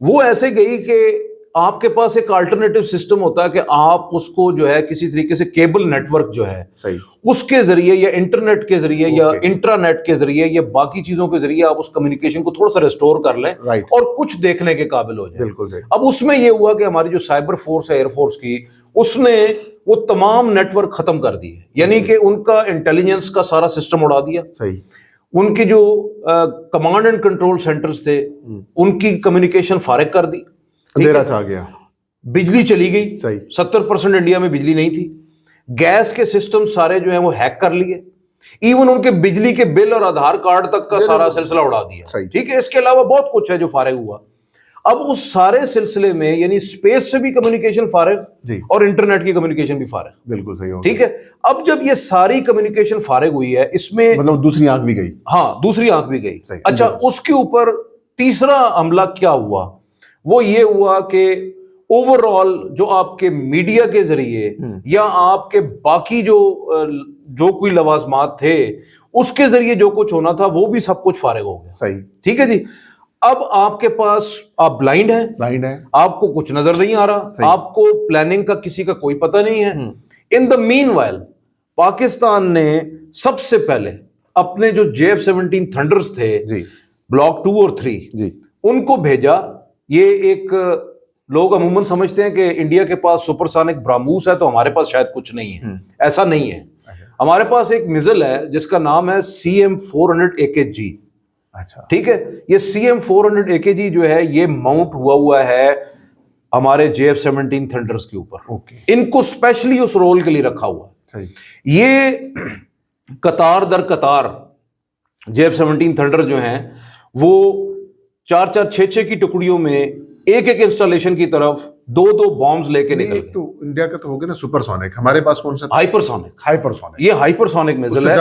وہ ایسے گئی کہ آپ کے پاس ایک الٹرنیٹو سسٹم ہوتا ہے کہ آپ اس کو جو ہے کسی طریقے سے کیبل نیٹ ورک جو ہے اس کے ذریعے یا انٹرنیٹ کے ذریعے یا انٹرانیٹ کے ذریعے یا باقی چیزوں کے ذریعے آپ اس کمیونیکیشن کو تھوڑا سا ریسٹور کر لیں اور کچھ دیکھنے کے قابل ہو جائے. اب اس میں یہ ہوا کہ ہماری جو سائبر فورس ہے ایئر فورس کی, اس نے وہ تمام نیٹ ورک ختم کر دیے, یعنی کہ ان کا انٹیلیجنس کا سارا سسٹم اڑا دیا. ان کے جو کمانڈ اینڈ کنٹرول سینٹرز تھے ان کی کمیونیکیشن فارغ کر دی, اندھیرا چھا گیا, بجلی چلی گئی, 70% انڈیا میں بجلی نہیں تھی, گیس کے سسٹم سارے جو ہیں وہ ہیک کر لیے, ایون ان کے بجلی کے بل اور آدھار کارڈ تک کا سارا سلسلہ اڑا دیا. ٹھیک ہے, اس کے علاوہ بہت کچھ ہے جو فارغ ہوا. اب اس سارے سلسلے میں یعنی اسپیس سے بھی کمیونیکیشن فارغ اور انٹرنیٹ کی کمیونیکیشن بھی فارغ. بالکل صحیح ہو. ٹھیک ہے, اب جب یہ ساری کمیونیکیشن فارغ ہوئی ہے, اس میں مطلب دوسری آنکھ بھی گئی. ہاں, دوسری آنکھ بھی گئی. اچھا, اس کے اوپر تیسرا حملہ کیا ہوا, وہ یہ ہوا کہ اوور آل جو آپ کے میڈیا کے ذریعے یا آپ کے باقی جو کوئی لوازمات تھے اس کے ذریعے جو کچھ ہونا تھا وہ بھی سب کچھ فارغ ہو گیا. صحیح. ٹھیک ہے جی. اب آپ کے پاس آپ بلائنڈ ہیں, آپ کو کچھ نظر نہیں آ رہا, آپ کو پلاننگ کا کسی کا کوئی پتہ نہیں ہے. ان دا مین وائل پاکستان نے سب سے پہلے اپنے جو JF-17 تھنڈرز تھے بلاک 2 اور 3 ان کو بھیجا. یہ ایک لوگ عموماً سمجھتے ہیں کہ انڈیا کے پاس سپر سونک براموس ہے تو ہمارے پاس شاید کچھ نہیں ہے. ایسا نہیں ہے. ہمارے پاس ایک میزل ہے جس کا نام ہے CM-400 AKG. ٹھیک ہے, یہ CM-400 AKG جو ہے یہ ماؤنٹ ہوا ہے ہمارے JF-17 تھنڈرز کے اوپر. ان کو اسپیشلی اس رول کے لیے رکھا ہوا ہے. یہ قطار در قطار JF-17 تھنڈر جو ہیں وہ 4-4-6-6 کی ٹکڑیوں میں ایک انسٹالیشن کی طرف 2 بامز لے کے نکل. تو انڈیا کا تو ہو گیا نا سپر سونک, ہمارے پاس کون سا؟ Hyper sonic. یہ ہائپر سونک میزل ہے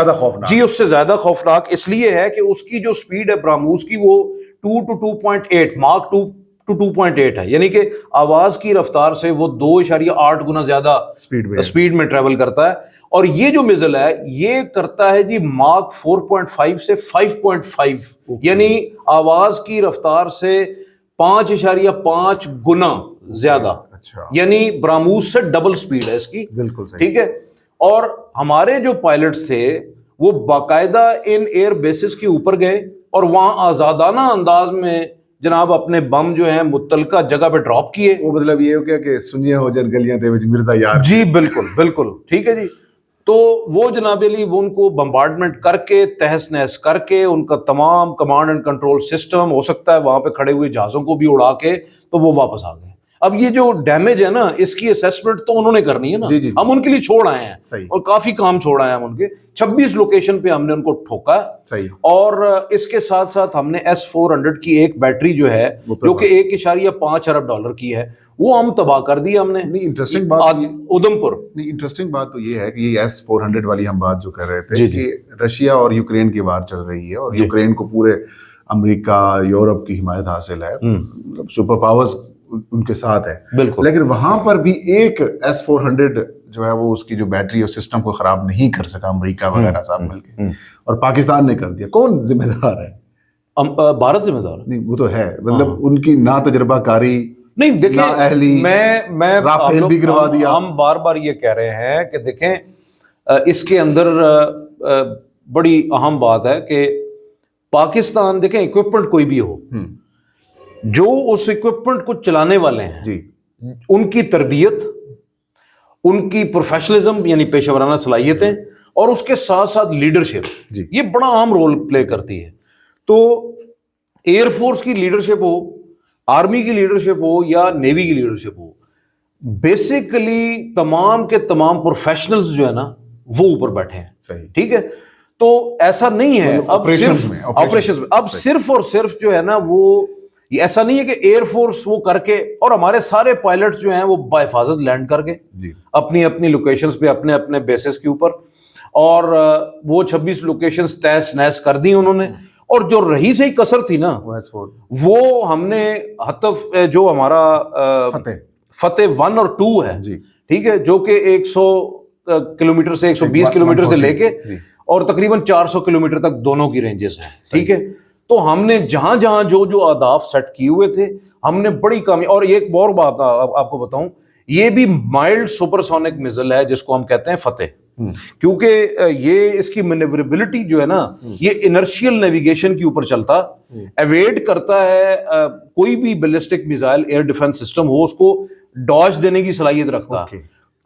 جی, اس سے زیادہ خوفناک اس لیے ہے کہ اس کی جو سپیڈ ہے براموس کی وہ 2 to 2.8 ماک 2 to 2.8 ہے, یعنی کہ آواز کی رفتار سے وہ 2.8 گنا زیادہ سپیڈ میں ٹریول کرتا ہے. اور یہ جو میزل ہے یہ کرتا ہے جی ماک 4.5 سے 5.5, یعنی آواز کی رفتار سے 5.5 گنا زیادہ. یعنی براموس سے ڈبل سپیڈ ہے اس کی. بالکل صحیح. ٹھیک ہے, اور ہمارے جو پائلٹس تھے وہ باقاعدہ ان ایئر بیسز کے اوپر گئے اور وہاں آزادانہ انداز میں جناب اپنے بم جو ہیں متعلقہ جگہ پہ ڈراپ کیے. وہ مطلب یہ ہو گیا کہ سنیاں ہو جن گلیاں دے وچ مردا یار. جی بالکل. ٹھیک ہے جی. تو وہ جناب علی وہ ان کو بمبارڈمنٹ کر کے تہس نہس کر کے ان کا تمام کمانڈ اینڈ کنٹرول سسٹم ہو سکتا ہے وہاں پہ کھڑے ہوئے جہازوں کو بھی اڑا کے تو وہ واپس آ گئے. اب یہ جو ڈیمیج ہے نا اس کی اسیسمنٹ تو انہوں نے کرنی ہے نا. ہم ان کے لیے چھوڑ آئے ہیں اور کافی کام چھوڑ آئے ہیں ہم ان کے. 26 لوکیشن پہ ہم نے ان کو ٹھوکا ہے. اور اس کے ساتھ ساتھ ہم نے S-400 کی ایک بیٹری جو ہے جو کہ $1.5 ارب کی ہے وہ ہم تباہ کر دی ہم نے. انٹرسٹنگ بات ادھمپور. انٹرسٹنگ بات تو یہ ہے کہ یہ S-400 والی ہم بات جو کر رہے تھے کہ رشیا اور یوکرین کی وار چل رہی ہے اور یوکرین کو پورے امریکہ یورپ کی حمایت حاصل ہے, مطلب سپر پاورز ان کے ساتھ ہے. لیکن وہاں پر بھی ایک S-400 جو ہے وہ اس کی جو بیٹری اور سسٹم کو خراب نہیں کر سکا امریکہ وغیرہ صاحب مل کے, اور پاکستان نے کر دیا. کون ذمہ دار ہے؟ بھارت ذمہ دار نہیں, وہ تو ہے, مطلب ان کی نا تجربہ کاری نہیں. دیکھیں میں رافیل بھی گروا دیا. ہم بار بار یہ کہہ رہے ہیں کہ دیکھیں اس کے اندر بڑی اہم بات ہے کہ پاکستان دیکھیں اکوپمنٹ کوئی بھی ہو, جو اس اکوپمنٹ کو چلانے والے ہیں ان کی تربیت, ان کی پروفیشنلزم یعنی پیشہ ورانہ صلاحیتیں اور اس کے ساتھ ساتھ لیڈرشپ یہ بڑا اہم رول پلے کرتی ہے. تو ایئر فورس کی لیڈرشپ ہو, آرمی کی لیڈرشپ ہو یا نیوی کی لیڈرشپ ہو, بیسیکلی تمام کے تمام پروفیشنلز جو ہے نا وہ اوپر بیٹھے ہیں. ٹھیک ہے, تو ایسا نہیں ہے آپریشنز میں اب صرف اور صرف جو ہے نا وہ ایسا نہیں ہے کہ ایئر فورس وہ کر کے اور ہمارے سارے پائلٹ جو ہیں وہ بحفاظت لینڈ کر گئے اپنی اپنی لوکیشنز پہ اپنے اپنے بیسز کے اوپر, اور وہ 26 لوکیشنز تہس نہس کر دی انہوں نے. اور جو رہی صحیح کسر تھی نا وہ ہم نے حتف جو ہمارا فتح 1 اور 2 ہے, ٹھیک ہے, جو کہ 100 کلومیٹر سے 120 کلومیٹر سے لے کے اور تقریباً 400 کلومیٹر تک دونوں کی رینجز ہیں. ٹھیک ہے, تو ہم نے جہاں جہاں جو اہداف سیٹ کیے ہوئے تھے ہم نے بڑی کامیاب. اور ایک اور بات آپ کو بتاؤں, یہ بھی مائلڈ سپرسونک میزل ہے جس کو ہم کہتے ہیں فتح, کیونکہ یہ اس کی مینیوربلٹی جو ہے نا, یہ انرشیل نیویگیشن کے اوپر چلتا, ایویڈ کرتا ہے کوئی بھی ballistic missile air defence system ہو, اس کو ڈاج دینے کی صلاحیت رکھتا.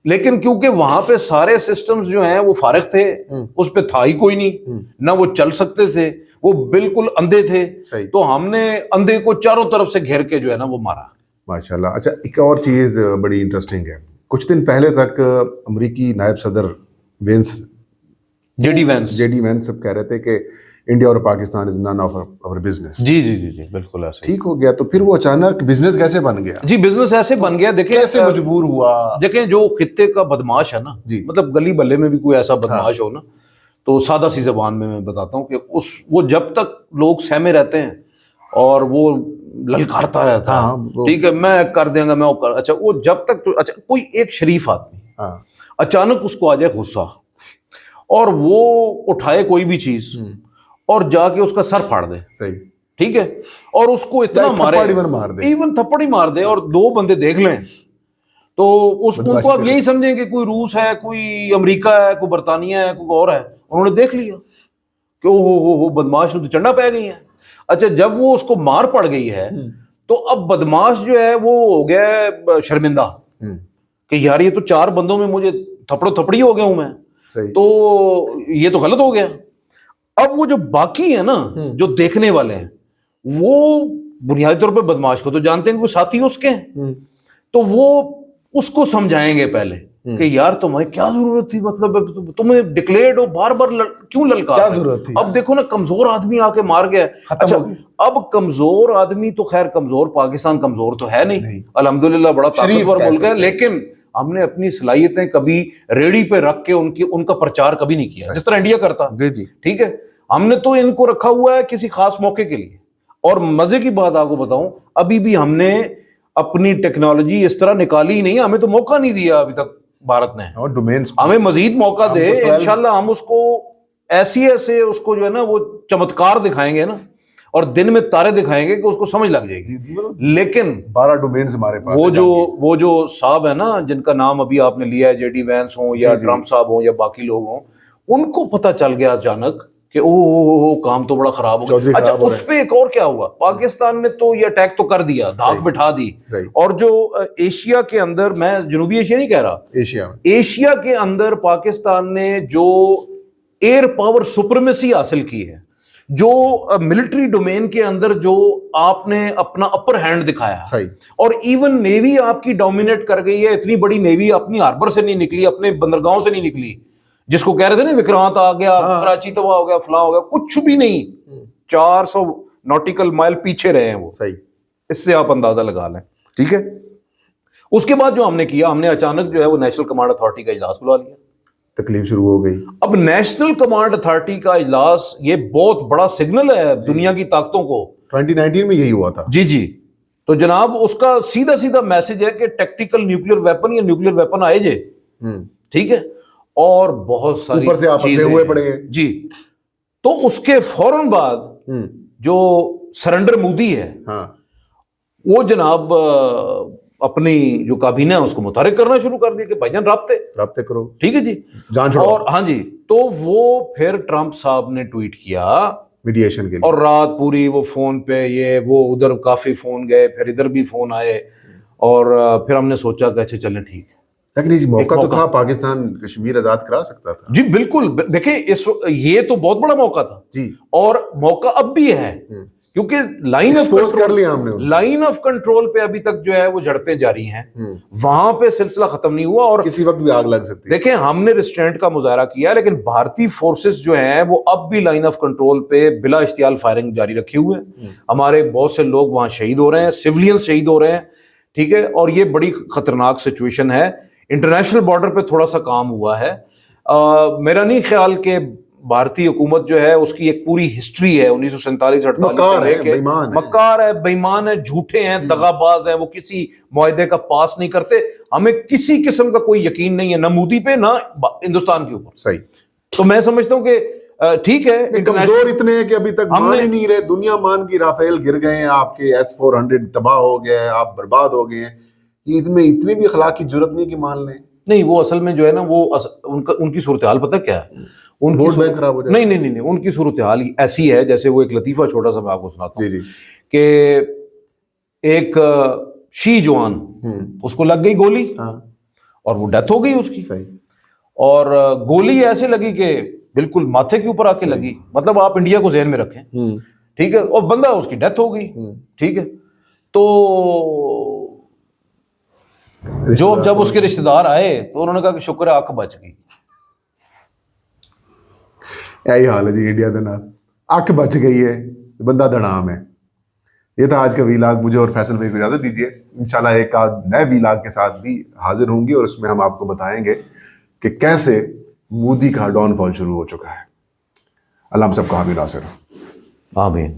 لیکن کیونکہ وہاں پہ سارے سسٹمز جو ہیں وہ فارغ تھے, اس پہ تھا ہی کوئی نہیں, نہ وہ چل سکتے تھے, وہ بالکل اندھے تھے, تو ہم نے اندھے کو چاروں طرف سے گھیر کے جو ہے نا وہ مارا. ماشاءاللہ. اچھا, ایک اور چیز بڑی انٹرسٹنگ ہے, کچھ دن پہلے تک امریکی نائب صدر وینس, جے ڈی وینس سب کہہ رہے تھے کہ انڈیا اور پاکستان از نن آف اور بزنس. جی جی جی جی بالکل ایسے ٹھیک ہو گیا, تو پھر وہ اچانک بزنس کیسے بن گیا؟ جی بزنس ایسے بن گیا, دیکھیں کیسے مجبور ہوا. دیکھیں جو خطے کا بدماش ہے نا, مطلب گلی بلے میں بھی کوئی ایسا بدماش ہو نا, تو سادہ سی زبان میں بتاتا ہوں کہ وہ جب تک لوگ سہمے رہتے ہیں اور وہ للکارتا رہتا ہے, ٹھیک ہے میں کر دیں گا, میں وہ کر, اچھا وہ جب تک تو, اچھا کوئی ایک شریف آدمی اچانک اس کو آ جائے غصہ اور وہ اٹھائے کوئی بھی چیز اور جا کے اس کا سر پھاڑ دے, ٹھیک ہے, اور اس کو اتنا مارے, ایون تھپڑ ہی مار دے, اور دو بندے دیکھ لیں تو اس کو آپ یہی سمجھیں کہ کوئی روس ہے, کوئی امریکہ ہے, کوئی برطانیہ ہے, کوئی اور ہے, انہوں نے دیکھ لیا کہ او بدماش تو چنڈا پہ گئی ہیں. اچھا جب وہ اس کو مار پڑ گئی ہے تو اب بدماش جو ہے وہ ہو گیا شرمندہ کہ یار یہ تو 4 بندوں میں مجھے تھپڑی ہو گیا ہوں میں, تو یہ تو غلط ہو گیا. اب وہ جو باقی ہیں نا, جو دیکھنے والے ہیں, وہ بنیادی طور پہ بدماش کو تو جانتے ہیں کہ وہ ساتھی اس کے ہیں, تو وہ اس کو سمجھائیں گے پہلے کہ یار تمہیں کیا ضرورت تھی, مطلب تمہیں ڈکلیئرڈ ہو بار بار کیوں للکار, کیا ضرورت تھی. اب دیکھو نا کمزور آدمی آ کے مار گیا. اچھا اب کمزور آدمی تو خیر کمزور, پاکستان کمزور تو ہے نہیں, الحمدللہ بڑا طاقتور ملک ہے, لیکن ہم نے اپنی صلاحیتیں کبھی ریڑھی پہ رکھ کے ان کا پرچار کبھی نہیں کیا جس طرح انڈیا کرتا. ٹھیک ہے, ہم نے تو ان کو رکھا ہوا ہے کسی خاص موقع کے لیے. اور مزے کی بات آپ کو بتاؤں, ابھی بھی ہم نے اپنی ٹیکنالوجی اس طرح نکالی ہی نہیں, ہمیں تو موقع نہیں دیا ابھی تک بھارت نے, ہمیں مزید موقع دے, انشاءاللہ ہم اس کو ایسے اس کو جو ہے نا وہ چمتکار دکھائیں گے نا, اور دن میں تارے دکھائیں گے کہ اس کو سمجھ لگ جائے گی. لیکن 12 ڈومینز ہمارے پاس, وہ جو صاحب ہے نا جن کا نام ابھی آپ نے لیا ہے, جے ڈی وینس ہوں یا ٹرمپ صاحب ہوں یا باقی لوگ ہوں, ان کو پتہ چل گیا اچانک کہ او کام تو بڑا خراب ہو گیا. اچھا اس پہ ایک اور کیا ہوا, پاکستان نے تو یہ اٹیک تو کر دیا, دھاک بٹھا دی, اور جو ایشیا کے اندر, میں جنوبی ایشیا نہیں کہہ رہا, ایشیا کے اندر پاکستان نے جو ایئر پاور سپریمیسی حاصل کی ہے, جو ملٹری ڈومین کے اندر جو آپ نے اپنا اپر ہینڈ دکھایا, اور ایون نیوی آپ کی ڈومینیٹ کر گئی ہے. اتنی بڑی نیوی اپنی ہاربر سے نہیں نکلی, اپنے بندرگاہوں سے نہیں نکلی, جس کو کہہ رہے تھے نا وکرانت آ گیا, کراچی تباہ ہو گیا, فلاں ہو گیا, کچھ بھی نہیں, 400 نوٹیکل مائل پیچھے رہے ہیں وہ. اس سے آپ اندازہ لگا لیں, ٹھیک ہے. اس کے بعد جو ہم نے کیا, ہم نے اچانک جو ہے وہ نیشنل کمانڈ اتھارٹی کا اجلاس بلا لیا, تکلیف شروع ہو گئی. اب نیشنل کمانڈ اتھارٹی کا اجلاس یہ بہت بڑا سگنل ہے دنیا کی طاقتوں کو. 2019 میں یہی ہوا تھا. جی تو جناب اس کا سیدھا میسج ہے کہ ٹیکٹیکل نیوکلیر ویپن یا نیوکلیر ویپن آئے جے, ٹھیک ہے, اور بہت ساری اوپر سے آپ اندھے ہوئے پڑے ہیں. جی, تو اس کے فوراً بعد جو سرنڈر مودی ہے, وہ جناب اپنی جو کابینہ ہے اس کو متحرک کرنا شروع کر دیا کہ بھائی جان رابطے کرو, ٹھیک ہے جی, جان چھوڑو. اور ہاں جی, تو وہ پھر ٹرمپ صاحب نے ٹویٹ کیا میڈیشن کے لیے, اور رات پوری وہ فون پہ یہ وہ ادھر کافی فون گئے, پھر ادھر بھی فون آئے, اور پھر ہم نے سوچا کہ اچھا چلیں ٹھیک ہے. لیکن موقع تو تھا, پاکستان کشمیر آزاد کرا سکتا تھا. جی بالکل, دیکھیں یہ تو بہت بڑا موقع تھا جی, اور موقع اب بھی ہے, کیونکہ لائن آف کنٹرول پہ ابھی تک جو ہے وہ جھڑپیں جاری ہیں, وہاں پہ سلسلہ ختم نہیں ہوا, اور کسی وقت بھی آگ لگ سکتی ہے. دیکھیں ہم نے ریسٹرینٹ کا مظاہرہ کیا, لیکن بھارتی فورسز جو ہیں وہ اب بھی لائن آف کنٹرول پہ بلا اشتعال فائرنگ جاری رکھے ہوئے ہیں. ہمارے بہت سے لوگ وہاں شہید ہو رہے ہیں, سیولین شہید ہو رہے ہیں, ٹھیک ہے, اور یہ بڑی خطرناک سچویشن ہے. انٹرنیشنل بارڈر پہ تھوڑا سا کام ہوا ہے. میرا نہیں خیال کہ بھارتی حکومت جو ہے اس کی ایک پوری ہسٹری ہے 1947-48 سے, مکار ہے, بےمان ہے, جھوٹے ہیں, دغاباز ہیں, وہ کسی معاہدے کا پاس نہیں کرتے. ہمیں کسی قسم کا کوئی یقین نہیں ہے, نہ مودی پہ نہ ہندوستان کے اوپر. صحیح. تو میں سمجھتا ہوں کہ ٹھیک ہے کمزور اتنے ہیں کہ ابھی تک مان ہی نہیں رہے, دنیا مان کی رافیل گر گئے ہیں, آپ کے S-400 تباہ ہو گیا ہے, آپ برباد ہو گئے ہیں, یہ اتنی بھی اخلاق کی جرت نہیں کہ مان لیں. نہیں وہ اصل میں جو ہے نا وہ ان کی صورتحال پتہ کیا ہے, ووٹ بینک خراب ہو جائے. نہیں ان کی صورتحال ایسی ہے جیسے وہ ایک لطیفہ چھوٹا سا میں آپ کو سناتا ہوں کہ ایک شی جوان اس کو لگ گئی گولی اور وہ ڈیتھ ہو گئی اس کی, اور گولی ایسے لگی کہ بالکل ماتھے کے اوپر آ کے لگی, مطلب آپ انڈیا کو ذہن میں رکھیں, ٹھیک ہے, اور بندہ اس کی ڈیتھ ہو گئی, ٹھیک ہے. تو جب اس کے رشتہ دار آئے تو انہوں نے کہا کہ شکر ہے آنکھ بچ گئی. یہی حال ہے جی انڈیا کے نال, آنکھ بچ گئی ہے, بندہ دڑام ہے. یہ تھا آج کا ویلاگ. مجھے اور فیصل بھائی کو اجازت دیجیے, انشاءاللہ ایک آدھ نئے ویلاگ کے ساتھ بھی حاضر ہوں گی, اور اس میں ہم آپ کو بتائیں گے کہ کیسے مودی کا ڈاؤن فال شروع ہو چکا ہے. اللہ ہم سب کو حامی ناصر. آمین.